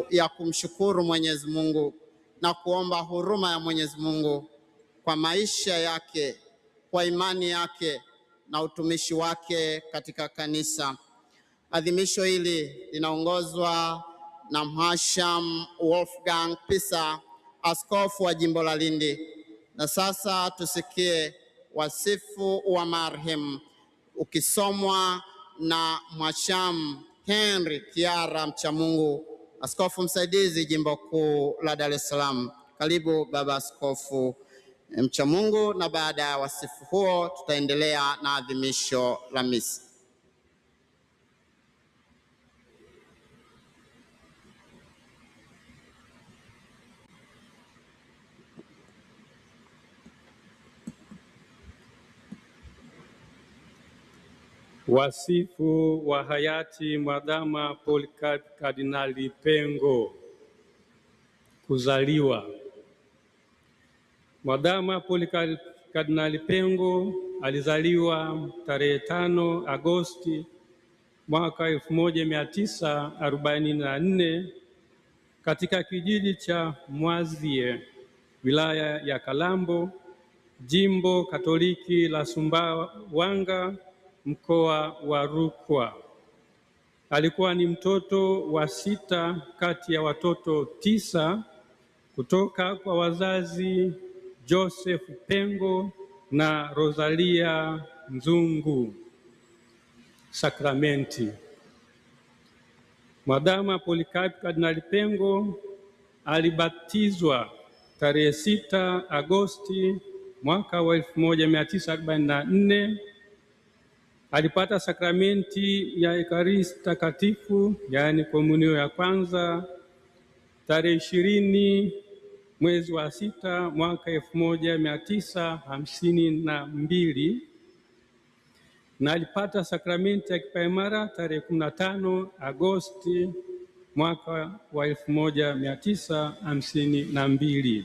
ya kumshukuru Mwenyezi Mungu na kuomba huruma ya Mwenyezi Mungu kwa maisha yake, kwa imani yake na utumishi wake katika kanisa. Adhimisho hili linaongozwa na Mhashamu Wolfgang Pisa, askofu wa jimbo la Lindi. Na sasa tusikie wasifu wa marehemu ukisomwa na Mhashamu Henry Kiara Mchamungu, askofu msaidizi jimbo kuu la Dar es Salaam. Karibu baba askofu Mchamungu, na baada ya wasifu huo tutaendelea na adhimisho la misa. Wasifu wa hayati Mwadhama Polycarp Kardinali Pengo. Kuzaliwa. Mwadhama Polycarp Kardinali Pengo alizaliwa tarehe 5 Agosti mwaka 1944 katika kijiji cha Mwazie, wilaya ya Kalambo, jimbo Katoliki la Sumbawanga, mkoa wa Rukwa. Alikuwa ni mtoto wa 6 kati ya watoto 9 kutoka kwa wazazi Joseph Pengo na Rosalia Nzungu Sakramenti. Mwadhama Polycarp Kardinali Pengo alibatizwa tarehe 6 Agosti mwaka wa 1944. Alipata sakramenti ya Ekaristi Takatifu, yaani komunio ya kwanza, tarehe 20 mwezi wa 6 mwaka 1952, na alipata sakramenti ya kipaimara tarehe 15 Agosti mwaka wa 1952.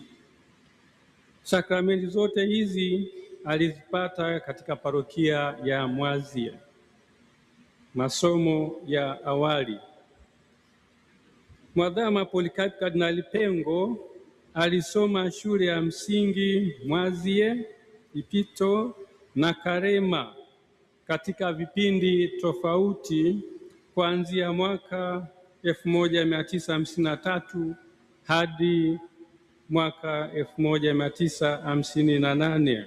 Sakramenti zote hizi alizipata katika parokia ya Mwazie. Masomo ya awali. Mwadhama Polycarp Kardinali Pengo alisoma shule ya msingi Mwazie, Ipito na Karema katika vipindi tofauti kuanzia mwaka 1953 hadi mwaka 1958.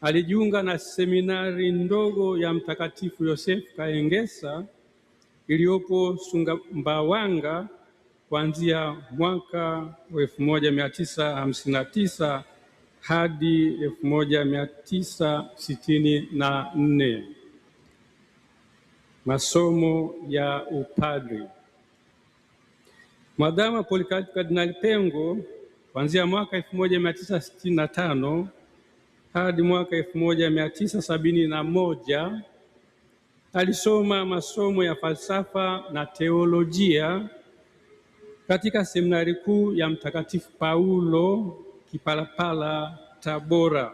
Alijiunga na seminari ndogo ya Mtakatifu Yosefu Kaengesa iliyopo Sumbawanga kuanzia mwaka 1959 hadi 1964. Masomo ya upadri. Mwadhama Polycarp Kardinali Pengo kuanzia mwaka 1965 hadi mwaka 1971 alisoma masomo ya falsafa na teolojia katika seminari kuu ya Mtakatifu Paulo Kipalapala, Tabora.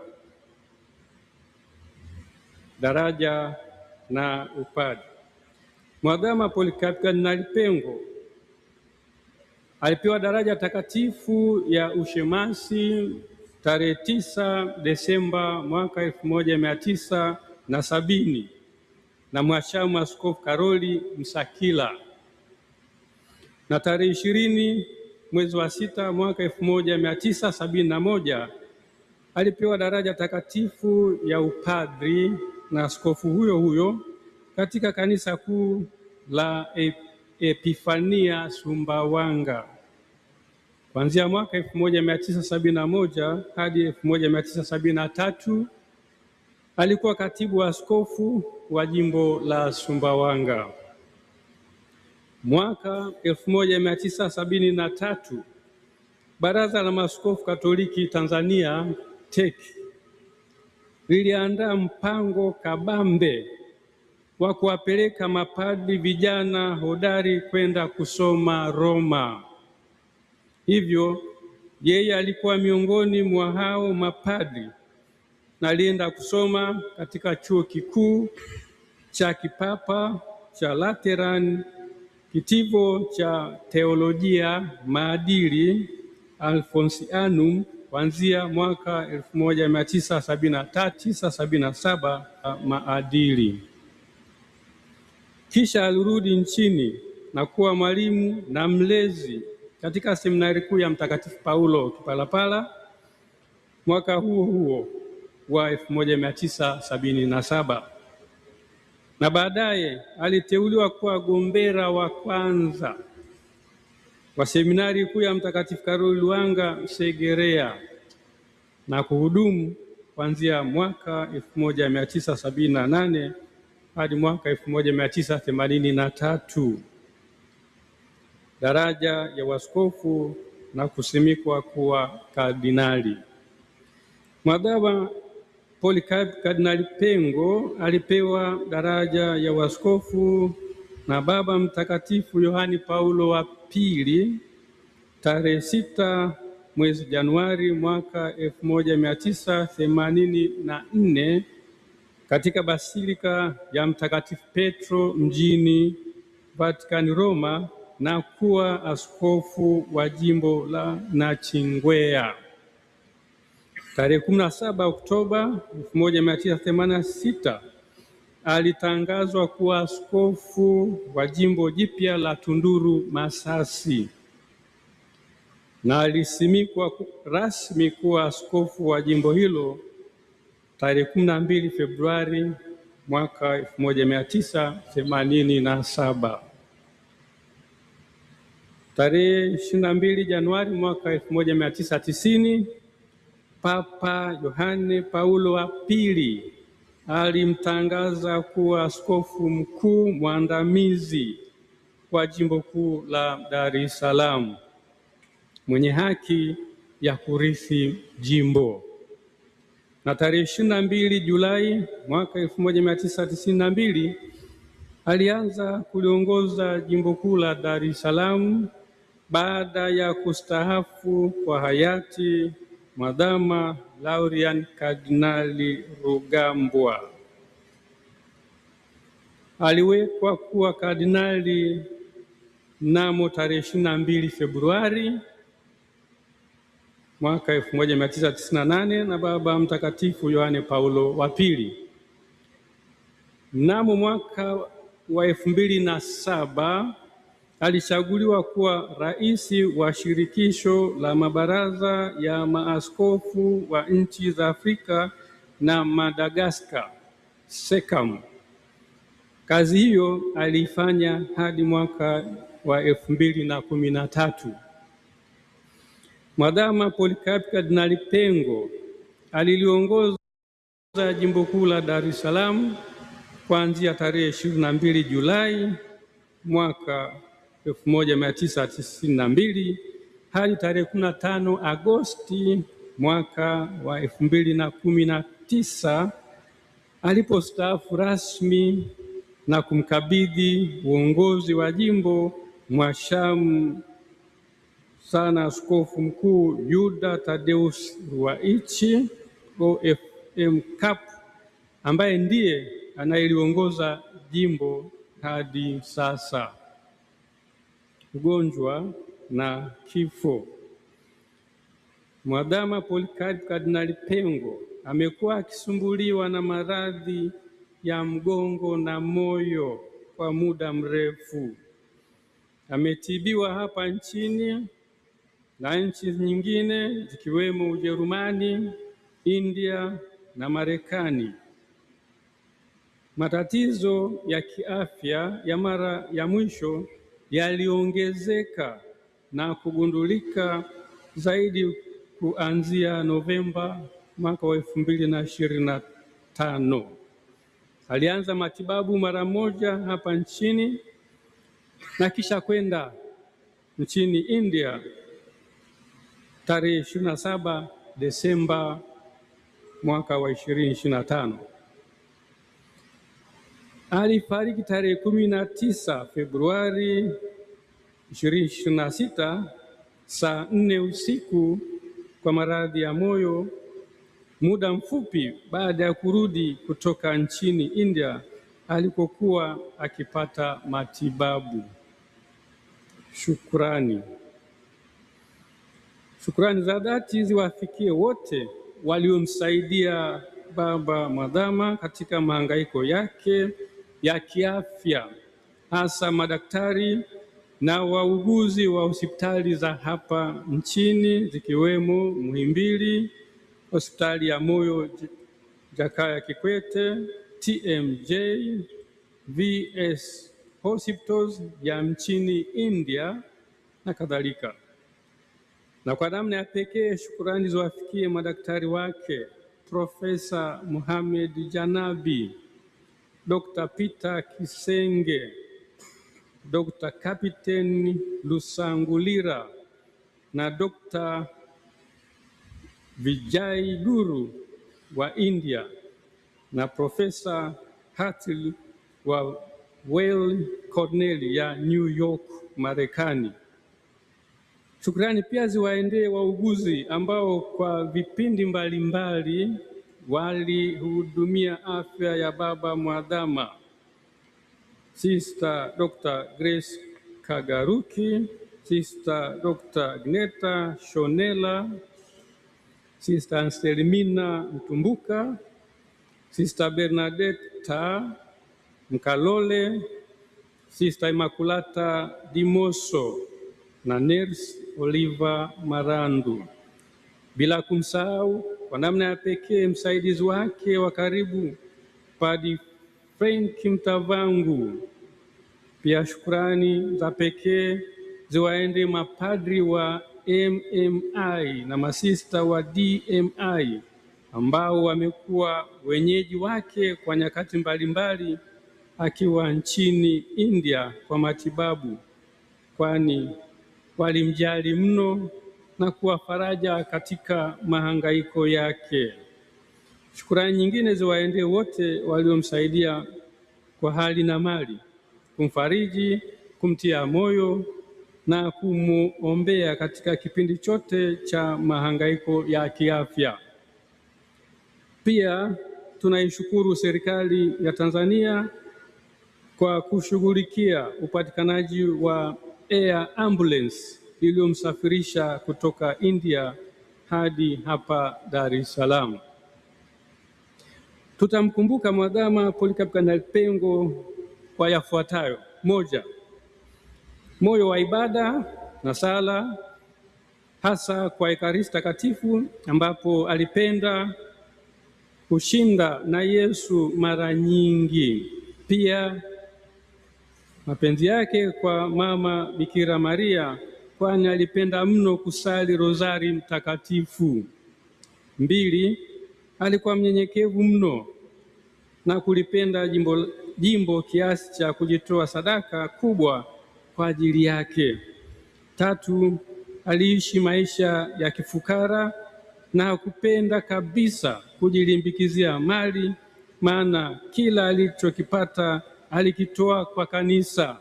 Daraja na upadri. Mwadhama Polycarp Kardinali Pengo alipewa daraja takatifu ya ushemasi tarehe 9 Desemba mwaka 1970 na Mhashamu Askofu Karoli Msakila, na tarehe 20 mwezi wa 6 mwaka 1971 alipewa daraja takatifu ya upadri na askofu huyo huyo katika kanisa kuu la Epifania Sumbawanga. Kuanzia mwaka 1971 hadi 1973 alikuwa katibu wa askofu wa jimbo la Sumbawanga. Mwaka 1973 Baraza la Maaskofu Katoliki Tanzania TEC liliandaa mpango kabambe wa kuwapeleka mapadri vijana hodari kwenda kusoma Roma. Hivyo yeye alikuwa miongoni mwa hao mapadri na alienda kusoma katika chuo kikuu cha kipapa cha Lateran Kitivo cha Teolojia Maadili Alfonsianum kuanzia mwaka 1973-1977 maadili. Kisha alirudi nchini na kuwa mwalimu na mlezi katika seminari kuu ya Mtakatifu Paulo Kipalapala mwaka huo huo wa 1977, na baadaye aliteuliwa kuwa gombera wa kwanza wa seminari kuu ya Mtakatifu Karoli Lwanga Segerea na kuhudumu kuanzia mwaka 1978 hadi mwaka 1983 daraja ya waskofu na kusimikwa kuwa kardinali. Mwadhama Polycarp Kardinali Pengo alipewa daraja ya waskofu na Baba Mtakatifu Yohani Paulo wa Pili tarehe 6 mwezi Januari mwaka 1984 katika Basilika ya Mtakatifu Petro mjini Vatican, Roma, na kuwa askofu wa jimbo la Nachingwea. Tarehe 17 Oktoba 1986 alitangazwa kuwa askofu wa jimbo jipya la Tunduru Masasi, na alisimikwa rasmi kuwa askofu wa jimbo hilo tarehe 12 Februari mwaka 1987. Tarehe 22 Januari mwaka 1990 Papa Yohane Paulo wa Pili alimtangaza kuwa askofu mkuu mwandamizi wa jimbo kuu la Dar es Salaam mwenye haki ya kurithi jimbo. Na tarehe 22 Julai mwaka 1992 alianza kuliongoza jimbo kuu la Dar es Salaam baada ya kustaafu kwa hayati Mwadhama Laurian Kardinali Rugambwa. Aliwekwa kuwa kardinali mnamo tarehe 22 Februari mwaka 1998 na Baba Mtakatifu Yohane Paulo wa Pili. Mnamo mwaka wa 2007 alichaguliwa kuwa rais wa shirikisho la mabaraza ya maaskofu wa nchi za Afrika na Madagascar, SECAM. Kazi hiyo aliifanya hadi mwaka wa 2013. Mwadhama Polycarp Kardinali Pengo aliliongoza jimbo kuu la Dar es Salaam kuanzia tarehe 22 Julai mwaka 1992 hadi tarehe 15 Agosti mwaka wa 2019 alipostaafu rasmi na kumkabidhi uongozi wa jimbo mwashamu sana Askofu Mkuu Yuda Tadeus Ruwaichi OFM CAP, ambaye ndiye anayeliongoza jimbo hadi sasa. Ugonjwa na kifo. Mwadhama Polycarp Kardinali Pengo amekuwa akisumbuliwa na maradhi ya mgongo na moyo kwa muda mrefu. Ametibiwa hapa nchini na nchi nyingine zikiwemo Ujerumani, India na Marekani. Matatizo ya kiafya ya mara ya mwisho yaliongezeka na kugundulika zaidi kuanzia Novemba mwaka wa 2025. Alianza matibabu mara moja hapa nchini na kisha kwenda nchini India tarehe 27 Desemba mwaka wa 2025. Alifariki tarehe 19 Februari 2026 saa 4 usiku kwa maradhi ya moyo, muda mfupi baada ya kurudi kutoka nchini India alikokuwa akipata matibabu. Shukrani. Shukrani za dhati ziwafikie wote waliomsaidia Baba Mwadhama katika mahangaiko yake ya kiafya, hasa madaktari na wauguzi wa hospitali za hapa nchini zikiwemo Muhimbili, hospitali ya moyo Jakaya Kikwete, TMJ, VS Hospitals ya nchini India na kadhalika. Na kwa namna ya pekee shukurani ziwafikie madaktari wake Profesa Mohamed Janabi, Dr. Peter Kisenge, Dr. Kapiteni Lusangulira na Dr. Vijay Guru wa India na Profesa Hartley wa Weill Cornell ya New York, Marekani. Shukrani pia ziwaendee wauguzi ambao kwa vipindi mbalimbali walihudumia afya ya Baba Mwadhama. Sister Dr. Grace Kagaruki, Sister Dr. Gneta Shonela, Sister Anselmina Mtumbuka, Sister Bernadetta Mkalole, Sister Immaculata Dimoso na Nurse Oliva Marandu, bila kumsahau kwa namna ya pekee msaidizi wake wa karibu Padre Frank Mtavangu. Pia shukrani za pekee ziwaende mapadri wa MMI na masista wa DMI ambao wamekuwa wenyeji wake kwa nyakati mbalimbali akiwa nchini India kwa matibabu, kwani walimjali mno na kuwa faraja katika mahangaiko yake. Shukrani nyingine ziwaendee wote waliomsaidia kwa hali na mali, kumfariji, kumtia moyo na kumuombea katika kipindi chote cha mahangaiko ya kiafya. Pia tunaishukuru serikali ya Tanzania kwa kushughulikia upatikanaji wa air ambulance iliyomsafirisha kutoka India hadi hapa Dar es Salaam. Tutamkumbuka Mwadhama Polycarp Kardinali Pengo kwa yafuatayo: moja, moyo wa ibada na sala, hasa kwa Ekaristi Takatifu ambapo alipenda kushinda na Yesu mara nyingi. Pia mapenzi yake kwa Mama Bikira Maria, kwani alipenda mno kusali rozari mtakatifu. Mbili, alikuwa mnyenyekevu mno na kulipenda jimbo kiasi cha kujitoa sadaka kubwa kwa ajili yake. Tatu, aliishi maisha ya kifukara na kupenda kabisa kujilimbikizia mali, maana kila alichokipata alikitoa kwa kanisa.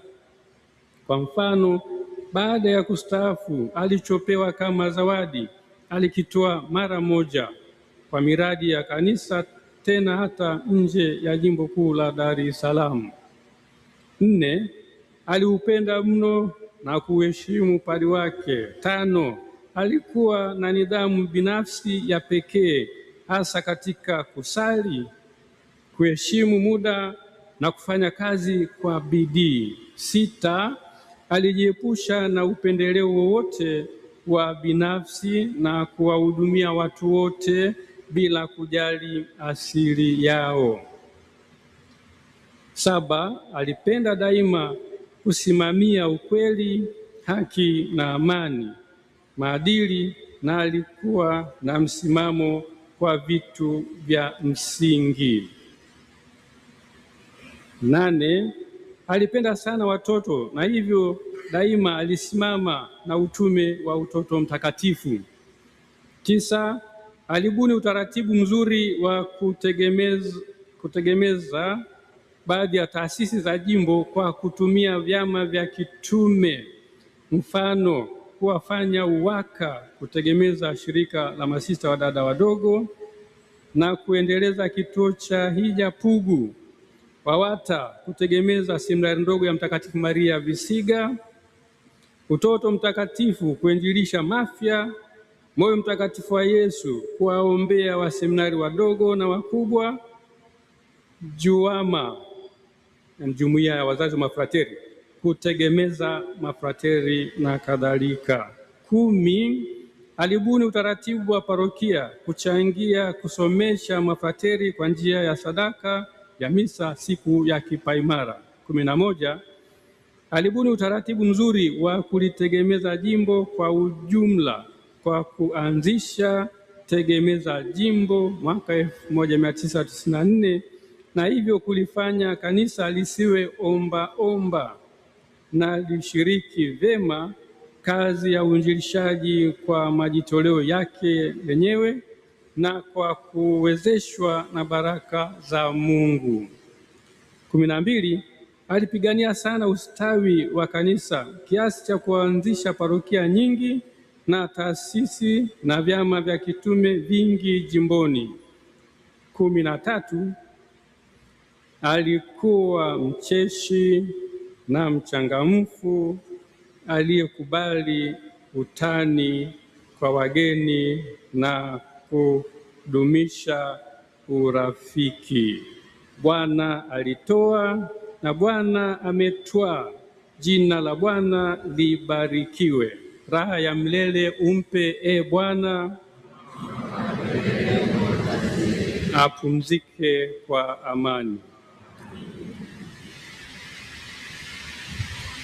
Kwa mfano, baada ya kustaafu alichopewa kama zawadi alikitoa mara moja kwa miradi ya kanisa, tena hata nje ya jimbo kuu la Dar es Salaam. Nne, aliupenda mno na kuheshimu padri wake. Tano, alikuwa na nidhamu binafsi ya pekee, hasa katika kusali, kuheshimu muda na kufanya kazi kwa bidii. Sita, alijiepusha na upendeleo wowote wa binafsi na kuwahudumia watu wote bila kujali asili yao. Saba, alipenda daima kusimamia ukweli, haki na amani, maadili, na alikuwa na msimamo kwa vitu vya msingi. Nane, alipenda sana watoto na hivyo daima alisimama na utume wa utoto mtakatifu. Tisa, alibuni utaratibu mzuri wa kutegemeza baadhi ya taasisi za jimbo kwa kutumia vyama vya kitume, mfano kuwafanya UWAKA kutegemeza shirika la masista wa dada wadogo na kuendeleza kituo cha hija Pugu, WAWATA kutegemeza seminari ndogo ya Mtakatifu Maria Visiga, Utoto Mtakatifu kuinjilisha Mafia, Moyo Mtakatifu wa Yesu kuwaombea waseminari wadogo na wakubwa, JUAMA Jumuiya ya Wazazi wa Mafrateri kutegemeza mafrateri na kadhalika. 10. Alibuni utaratibu wa parokia kuchangia kusomesha mafrateri kwa njia ya sadaka ya misa siku ya kipaimara. 11. Alibuni utaratibu mzuri wa kulitegemeza jimbo kwa ujumla kwa kuanzisha tegemeza jimbo mwaka 1994 na hivyo kulifanya kanisa lisiwe omba na lishiriki vyema kazi ya uinjilishaji kwa majitoleo yake lenyewe na kwa kuwezeshwa na baraka za Mungu. 12. Alipigania sana ustawi wa kanisa kiasi cha kuanzisha parokia nyingi na taasisi na vyama vya kitume vingi jimboni. 13. Alikuwa mcheshi na mchangamfu aliyekubali utani kwa wageni na kudumisha urafiki. Bwana alitoa na Bwana ametwaa, jina la Bwana libarikiwe. Raha ya milele umpe Bwana, apumzike kwa amani.